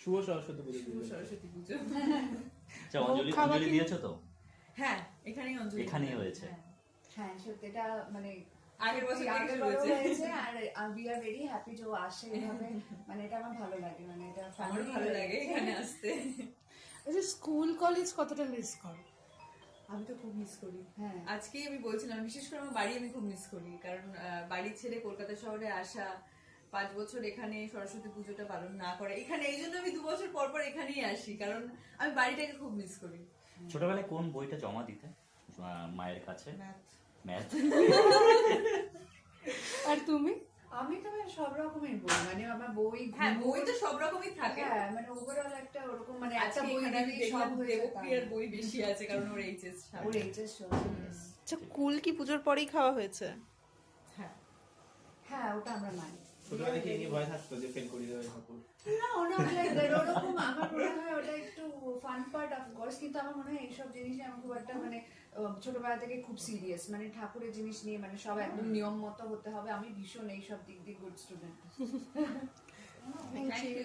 শুভ সরস্বতী পুজো। শুভ সরস্বতী পুজো। আচ্ছা, অঞ্জলি দিয়েছো তো? হ্যাঁ, এখানেই অঞ্জলি। এখানেই হয়েছে। হ্যাঁ, সত্যি এটা মানে আগের বছর আগের বছর হয়েছে, আর উই আর ভেরি হ্যাপি যে ও আসে এভাবে, মানে এটা আমার ভালো লাগে, মানে এটা আমার ভালো লাগে এখানে আসতে। আচ্ছা, স্কুল কলেজ কতটা মিস করো? আমি তো খুব মিস করি। হ্যাঁ, আজকে আমি বলছিলাম বিশেষ করে আমার বাড়ি আমি খুব মিস করি, কারণ বাড়ি ছেড়ে কলকাতা শহরে আসা, 5 বছর এখানে সরস্বতী পুজোটা পালন না করে এখানে, এই জন্য আমি 2 বছর পর পর এখানেই আসি, কারণ আমি বাড়িটাকে খুব মিস করি। ছোটবেলায় কোন বইটা জমা দিতে মায়ের কাছে? ম্যাথ। আর তুমি? আমি তো সব রকমের বই, মানে আমার বই, হ্যাঁ, বই তো সব রকমই থাকে। হ্যাঁ, মানে ওভারঅল একটা ওরকম, মানে একটা বই আমি দিলেই সব হয়ে যেত। দেবপ্রিয়ার বই বেশি আছে, কারণ ওর এইচএস ওর এইচএস চলছে। আচ্ছা, কুল কি পুজোর পরেই খাওয়া হয়েছে? হ্যাঁ, হ্যাঁ, ওটা আমরা মানি। ছোটবেলা থেকে কি ভয় থাকতো যে ফেল করে দেবে ঠাকুর? না, ওটা ওরকম আমার মনে হয় ওটা একটু ফান পার্ট অফ কোর্স, কিন্তু আমার মনে হয় এইসব জিনিসে আমার খুব একটা মানে ছোটবেলা থেকে খুব সিরিয়াস, মানে ঠাকুরের জিনিস নিয়ে মানে সব একদম নিয়ম মতো হতে হবে। আমি ভীষণ এইসব দিক দিয়ে গুড স্টুডেন্ট। Thank you.